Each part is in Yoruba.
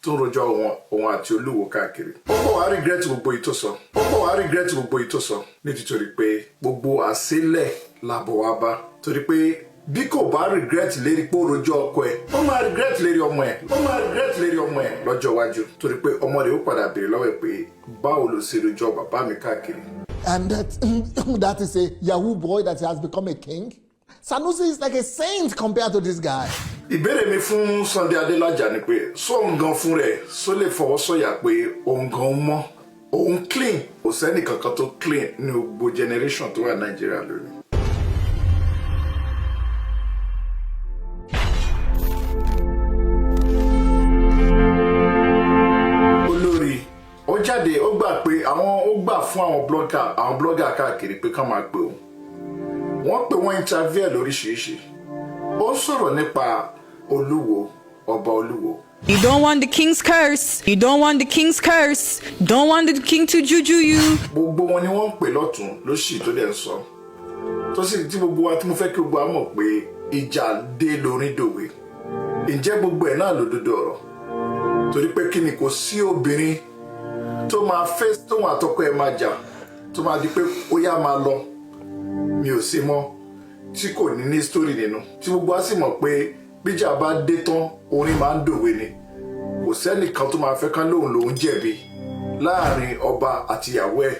tó ń rojọ́ òun àti Olúwo káàkiri. Ó bọ̀ wá regret gbogbo ìtòsọ nítorí pé gbogbo àṣélẹ̀ làbọ̀ wá bá torí pé bí kò bá regret lérí pé ó rojọ́ ọkọ ẹ̀ ó máa regret lérí ọmọ ẹ̀ lọ́jọ́ iwájú torí pé ọmọ rẹ̀ ó padà béèrè lọ́wọ́ ẹ̀ pé báwo ló ṣe rojọ́ bàbá mi káàkiri. And that is a Yahoo boy that has become a king. Sanusi is like a saint compared to this guy. Ìbéèrè mi fún Sunday Adélájà ni pé sóun gan fún rẹ̀ só lè fọwọ́ sọ̀yà pé òun gan mọ́ òun clean kò sẹ́ni kankan tó clean ní gbogbo generation tó wà Nàìjíríà lónìí. Jáde ó gbà pé ó gbà fún àwọn blogger káàkiri pé ká máa pè ó wọ́n pè wọ́n interview lóríṣiríṣi ó sọ̀rọ̀ nípa Olúwo ọba Olúwo. You don't want the king's curse. You don't want the king's curse. Don't want the king to juju you. Gbogbo wọn ni wọ́n ń pè lọ́tún lósì tó dẹ̀ ń sọ tó sì tí gbogbo wa tí mo fẹ́ kí gbogbo wa mọ̀ pé ìjà dé lórin dòwe ǹjẹ́ gbogbo ẹ̀ náà lòdodo ọ̀rọ̀ torí pé kí ni kò sí obìnrin tó máa fẹ́ tóun àtọkọ ẹ̀ máa jà tó máa di pé ó yá máa lọ mi ò sí mọ́ tí kò ní story nínú tí gbogbo wa sì mọ̀ pé bíjà bá dé tán orin máa ń dòwe ni kò sẹ́nìkan tó máa fẹ́ kán lòun jẹ̀bi láàrin ọba àti ìyàwó ẹ̀.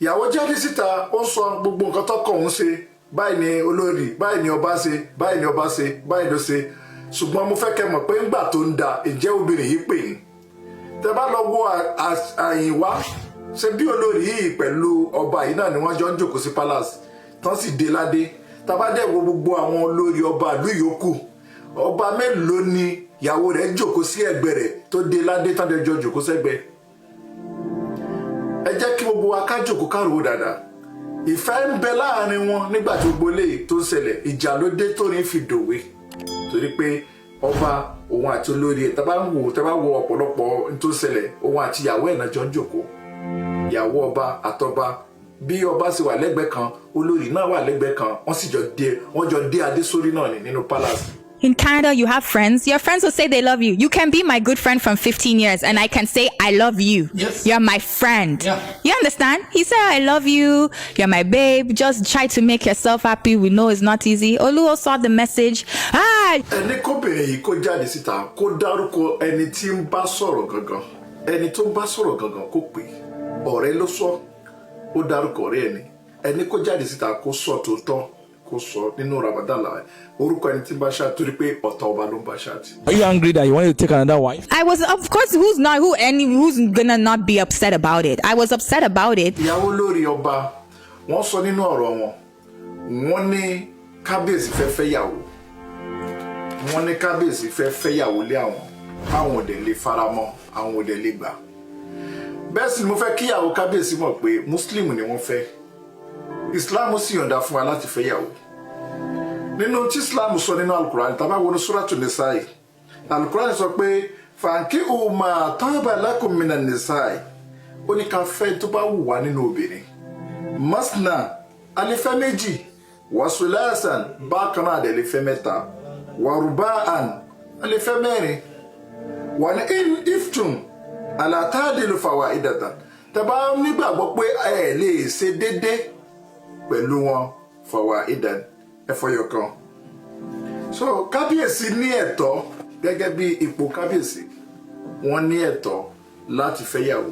Ìyàwó jáde síta ó sọ gbogbo nǹkan tọkọ òun ṣe báyìí ni olórí báyìí ni ọba ṣe báyìí ló ṣe ṣùgbọ́n mo fẹ́ kẹ́ mọ̀ pé ńgbà tó ń da ìjẹ́ obìnrin yìí pè yín tẹ́ bá lọ wo àyìnwá ṣe bí olórí yìí pẹ̀lú ọba yìí náà ni wọ́n jọ ń jókòó sí palace tán sì dé ládé tàbádẹ́ wo gbogbo àwọn olórí ọba ìlú yòókù ọba mélòó ni ìyàwó rẹ̀ jókòó sí ẹ̀gbẹ́ rẹ̀ tó dé ládé tán dẹjọ́ jókòó sẹ́gbẹ́. Ẹ jẹ́ kí gbogbo wa ká jókòó ká rò ó dáadáa ìfẹ́ ń bẹ láàrin wọn nígbà tí gbogbo eléyìí tó ń ṣẹlẹ̀ ìjà ló dé tó ní fi dòwe torí pé ọba òun àti olórí ẹ̀ tàbá wo ọ̀pọ̀lọpọ̀ tó ń ṣẹlẹ̀ òun àti ìyàwó ẹ̀ náà jọ ń jókòó ìyàwó ọba àtọba bí ọba sì wà lẹ́gbẹ̀ẹ́ kan olórí náà wà lẹ́gbẹ̀ẹ́ kan wọ́n jọ dé adé sórí náà nínú palace. In Canada, you have friends. Your friends will say they love you. You can be my good friend from 15 years and I can say I love you. Yes. You're my friend. Yeah. You understand? He said I love you. You're my babe. Just try to make yourself happy. We know it's not easy. Oluwo saw the message. Ẹni kóbìnrin yìí kó jáde síta kó dárúkọ ẹni tí ń bá sọ̀rọ̀ gangan ẹni tó ń bá sọ̀rọ̀ gangan kó pè ọ̀rẹ́ ló sọ ó dárúkọ ọ̀rẹ́ ẹni kó jáde síta kó sọ tòótọ́ kó sọ nínú Ramadan la orúkọ ẹni tí ń bá ṣáà torí pé ọ̀tá ọba ló ń bá ṣáà tí. Are you angry that you want to take another wife? I was, of course, who's gonna not be upset about it? I was upset about it. Ìyàwó lórí ọba wọ́n sọ nínú ọ̀rọ̀ wọn wọ́n ní kábíyèsí fẹ́ fẹ́yàwó lé àwọn òde lè faramọ́ àwọn òde lè gbà. Bẹ́ẹ̀ sì ni mo fẹ́ kí ìyàwó kábíyèsí mọ̀ pé Muslim ni wọ́n fẹ́ Islam sì yọ̀ǹda fún wa láti fẹ́yàwó. Nínú tí Islam sọ nínú Al-Qur'an tàbá wọnú Suratul Nisa'i Al-Qur'an sọ pé fankihu ma taba lakum minan nisa'i ó ní ká fẹ́ tó bá wù wá nínú obìnrin masna alifẹ́ méjì wa sulasan bákan náà dẹ̀ alifẹ́ mẹ́ta wa ruba'an alifẹ́ mẹ́rin wa in iftum ala ta'dilu fawa'idatan tàbá nígbàgbọ́ pé ẹ lè ṣe dédé pẹ̀lú wọn fawa'idan ẹ̀fọ́yọ̀kan. So kábíyèsí ní ẹ̀tọ́ gẹ́gẹ́ bí ipò kábíyèsí wọ́n ní ẹ̀tọ́ láti fẹ́yàwó.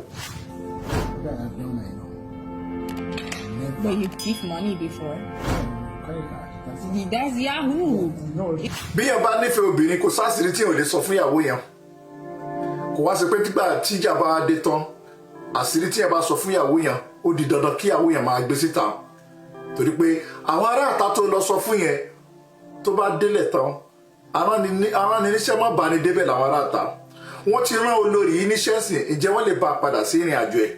But you thief money before. That's Yahoo. Bí yẹn bá nífẹ̀ẹ́ obìnrin kò sásìrí tí yẹn ò lè sọ fún ìyàwó yẹn kò wá sí pé nígbà tíjà bá dé tán àṣírí tí yẹn bá sọ fún ìyàwó yẹn ó di dandan kí ìyàwó yẹn máa gbé síta torí pé àwọn aráàta tó lọ sọ fún yẹn tó bá délẹ̀ tán arániníṣẹ́ má bá ní débẹ̀ làwọn aráàta wọ́n ti rán olórí yìí níṣẹ́ sìn ǹjẹ́ wọ́n lè bá a padà sí ìrìn àjò ẹ̀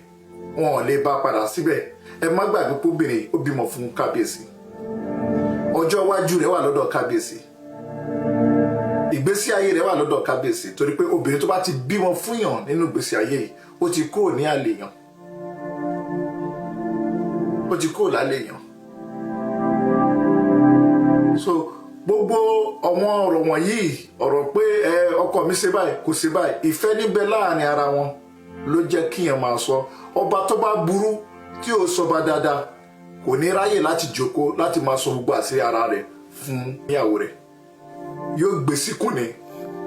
wọn ò lè bá a padà síbẹ̀ ẹ má gbàgbé póbìnrin ó bímọ fún kábíyèsí ọjọ́ iwájú rẹ̀ wà lọ́dọ̀ kábíyèsí ìgbésí ayé rẹ̀ wà lọ́dọ̀ kábíyèsí torí pé obìnrin tó bá ti bímọ fún yàn nínú ìgbésí ayé yìí ó ti kúrò ní àlè yàn ó ti kúrò lálẹ́ yàn so gbogbo àwọn ọ̀rọ̀ wọ̀nyí ọ̀rọ̀ pé ọkọ mi ṣe báyìí kò ṣe báyìí ìfẹ́ níbẹ̀ láàrin ara wọn ló jẹ́ kíyàn máa sọ ọba tó bá burú tí ò sọba dáadáa kò ní ráyè láti jókòó láti máa sọ gbogbo àṣírí ara rẹ̀ fún ìyàwó rẹ̀ yóò gbé síkùn ni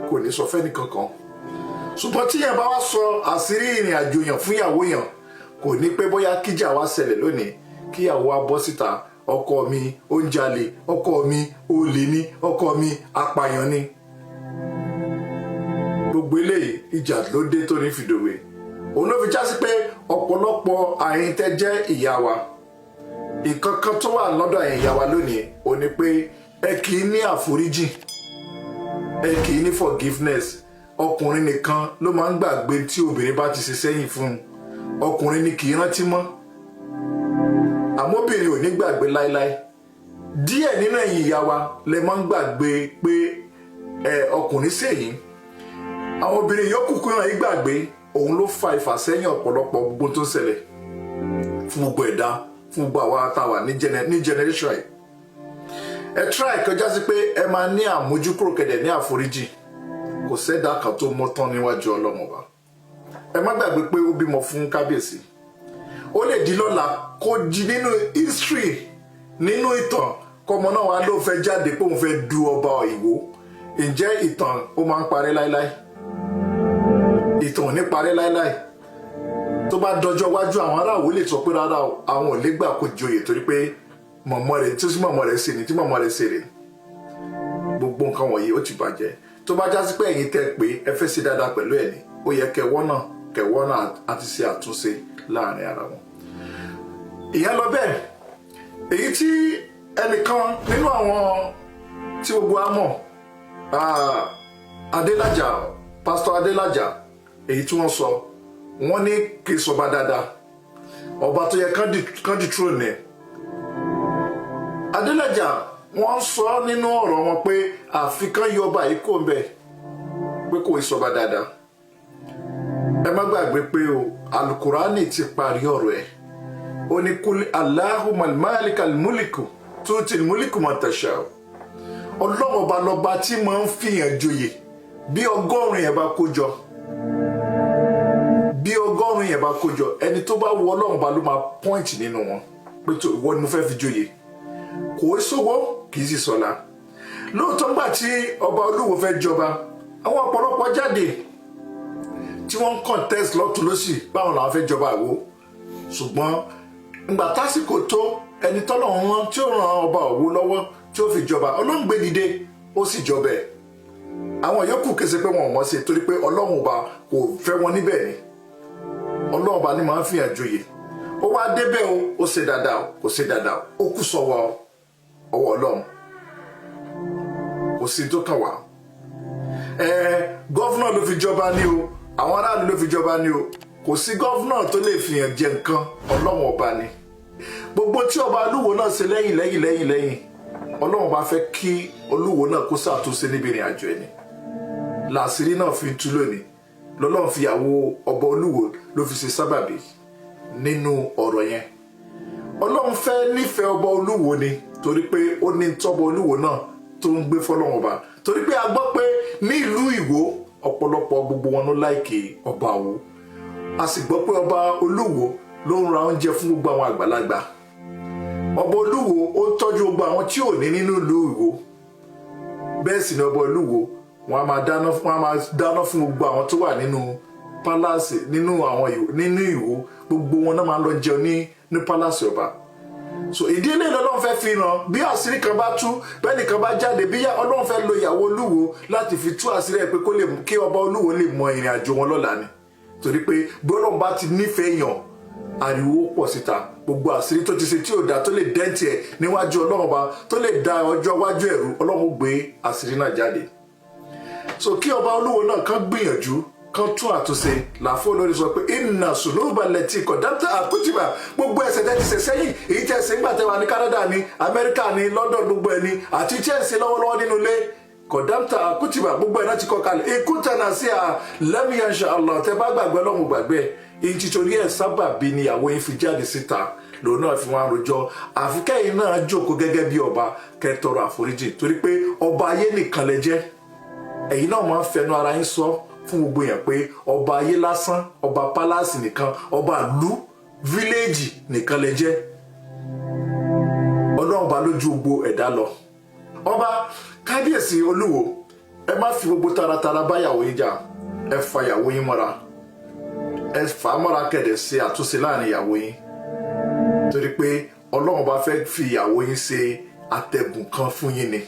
kò ní sọ fẹ́ni kankan ṣùgbọ́n tíyàn bá wá sọ àṣírí ìrìn àjò yàn fún ìyàwó yàn kò ní pé bóyá kíjà wá ṣẹlẹ̀ lónìí kíyàwó wa bọ́ síta ọkọ mi ó ń jalè ọkọ mi olè ní ọkọ mi apààyàn ni gbogbo eléyìí ìjà ló dé tó ní fìdòwe òun ló fi já sí pé ọ̀pọ̀lọpọ̀ àyín tẹ́ jẹ́ ìyá wa nǹkan kan tó wà lọ́dọ̀ àyín ìyá wa lónìí ó ní pé ẹ kì í ní àforíjì ẹ kì í ní forgiveness ọkùnrin nìkan ló máa ń gbàgbé tí obìnrin bá ti ṣe sẹ́yìn fún un ọkùnrin ni kì í rántí mọ́ àmọ́ obìnrin ò ní gbàgbé láéláé díẹ̀ nínú ẹ̀yin ìyá wa lè máa ń gbàgbé pé ọkùnrin sẹ́yìn àwọn obìnrin yòókù kúrò yìí gbàgbé òun ló fa ìfàsẹ́yìn ọ̀pọ̀lọpọ̀ gbogbo tó ń ṣẹlẹ̀ fún gbogbo ẹ̀dá fún gbogbo àwa táwa ní generation yìí ẹ try kọjá sí pé ẹ máa ní àmójúkúrò kẹ̀dẹ̀ ní àforíjì kò sẹ́dá kan tó mọ́ tán níwájú ọlọ́mọba ẹ má gbàgbé pé ó bímọ fún kábíyèsí ó lè di lọ́la kó di nínú history nínú ìtàn kọmọ náà wá ló fẹ́ jáde pé òun fẹ́ du ọba Ìwó ǹjẹ́ ìtàn ó máa ń parẹ́ láíláí ìtàn ò ní parẹ́ láíláí tó bá dọjọ́ wájú àwọn aráàlú lè sọ pé rárá àwọn ò lè gbà kó joyè torí pé mọ̀mọ́ rẹ̀ tí mọ̀mọ́ rẹ̀ ṣe ni tí mọ̀mọ́ rẹ̀ ṣe rè gbogbo nǹkan wọ̀nyí ó ti bàjẹ́ tó bá jásí pé ẹ̀yin tẹ́ pé ẹ fẹ́ ṣe dáadáa pẹ̀lú ẹ̀ ni ó yẹ kẹwọ́ náà àti ṣe àtúnṣe láàrin ara wọn. ìyẹn lọ bẹ́ẹ̀ èyí tí ẹnìkan nínú àwọn tí gbogbo á mọ̀ Adélájà pásítọ̀ Adélájà èyí tí wọ́n sọ wọ́n ní kì í sọba dáadáa ọba tó yẹ kán di tróònù ẹ̀ Adélájà wọ́n sọ nínú ọ̀rọ̀ wọn pé àfikán yọ ọba yìí kò ń bẹ̀ pé kò í sọba dáadáa ẹ má gbàgbé pé o alukurani ti parí ọ̀rọ̀ ẹ̀ ó ní kúlí Allahummal malikal muliku tutil muliku man tasha ọlọ́run ọba lọ́ba tí máa ń fìyàn joyè bí 100 yẹn bá kó jọ bí 100 yẹn bá kó jọ ẹni tó bá wọ ọlọ́run ọba ló máa point nínú wọn pé tó ìwọ ni mo fẹ́ fi joyè kò í sówó kì í sì sọ̀la lóòótọ́ nígbà tí ọba Olúwo fẹ́ jọba àwọn ọ̀pọ̀lọpọ̀ jáde tí wọ́n ń contest lọ́tún lọ́sì báwọn làwọn fẹ́ jọba Ìwó ṣùgbọ́n ìgbà tásìkò tó ẹni tọ́lọ́run rán tí ó ran ọba Ìwó lọ́wọ́ tí ó fi jọba Ọlọ́run gbé dìde ó sì jọba ẹ̀ àwọn yòókù kése pé wọn ò mọ̀ sí torí pé Ọlọ́run ọba kò fẹ́ wọn níbẹ̀ ni Ọlọ́run ọba ni máa ń fìyàn joyè ó wá débẹ̀ o ó ṣe dáadáa o kò ṣe dáadáa ó kù sọ́wọ́ ọwọ́ Ọlọ́run kò sí tó kàn wá gọ́fúnà ló fi jọba ní o àwọn aráàlú ló fi jọba ní o kò sí gọ́fúnà tó lè fìyàn jẹ nǹkan Ọlọ́run ọba ni gbogbo tí ọba Olúwo náà ṣe lẹ́yìn Ọlọ́run bá fẹ́ kí Olúwo náà kó ṣàtúnṣe níbi ìrìn àjò ẹni làṣírí náà fi tú lónìí lọ́lọ́run fi àwo ọba Olúwo ló fi ṣe sábàbí nínú ọ̀rọ̀ yẹn Ọlọ́run fẹ́ nífẹ̀ẹ́ ọba Olúwo ni torí pé ó ní tọ́ba Olúwo náà tó ń gbé fọ́lọ́run ọba torí pé a gbọ́ pé ní ìlú Ìwó ọ̀pọ̀lọpọ̀ gbogbo wọn ló láìkè ọba Ìwó a sì gbọ́ pé ọba Olúwo ló ń ra oúnjẹ fún gbogbo àwọn àgbàlagbà ọba Olúwo ó ń tọ́jú gbogbo àwọn tí ò ní nínú ìlú Ìwó bẹ́ẹ̀ sì ni ọba Olúwo wọn a máa dáná fún gbogbo àwọn tó wà nínú pálásì nínú Ìwó gbogbo wọn náà máa lọ jẹun ní pálásì ọba so ìdílé Ọlọ́run fẹ́ fi ràn bí àṣírí kan bá tú bẹ́ẹ̀ nìkan bá jáde bí Ọlọ́run fẹ́ lo ìyàwó Olúwo láti fi tú àṣírí ẹ̀ pé kí ọba Olúwo lè mọ ìrìn àjò wọn lọ́la ni torí pé bí Ọlọ́run bá ti nífẹ̀ẹ́ yàn ariwo pọ̀ síta gbogbo àṣírí tó ti ṣe tí ò dá tó lè dẹ́ntì ẹ̀ níwájú Ọlọ́run ọba tó lè da ọjọ́ wájú ẹ̀rú Ọlọ́run gbé àṣírí náà jáde so kí ọba Olúwo náà kàn gbìyànjú kan tún àtúnṣe làáfó olórí sọ pé ìnà sùnúbà lẹ́tì kọ̀dáńtà àkútìbà gbogbo ẹ̀ṣẹ̀ tẹ́ ti ṣẹ̀ sẹ́yìn èyí tẹ́ ṣe ń gbà tẹ́wà ní Canada ní Amẹ́ríkà ní London gbogbo ẹ̀ ní àti tí ẹ̀ ń ṣe lọ́wọ́lọ́wọ́ nínú ilé kọ̀dáńtà àkútìbà gbogbo ẹ̀ náà ti kọ́ kalẹ̀ ìkúta náà sí lẹ́mìí insha Allah tẹ́ bá gbàgbé Ọlọ́run gbàgbé èyí títorí ẹ̀ sábà bí ni ìyàwó yín fi jáde síta lòun náà fi wọn rojọ́ àfi kẹ́yìn náà jókòó gẹ́gẹ́ bí ọba kẹ́ tọrọ àforíjì torí pé ọba ayé nìkan lẹ jẹ́ ẹ̀yin náà máa ń fẹnu ara yín sọ fún gbogbo yẹn pé ọba ayé lásán ọba pálásì nìkan ọba ìlú fíléèjì nìkan lẹ jẹ́ ọlọ́run bá lójú gbogbo ẹ̀dá lọ ọba kábíyèsí olúwo ẹ má fi gbogbo taratara báyàwó yín jà ẹ fa ìyàwó yín mọ́ra ẹ fà á mọ́ra kẹ̀dẹ̀ ṣe àtúnṣe láàrin ìyàwó yín torí pé ọlọ́run bá fẹ́ fi ìyàwó yín ṣe àtẹ̀gùn kan fún yín ni.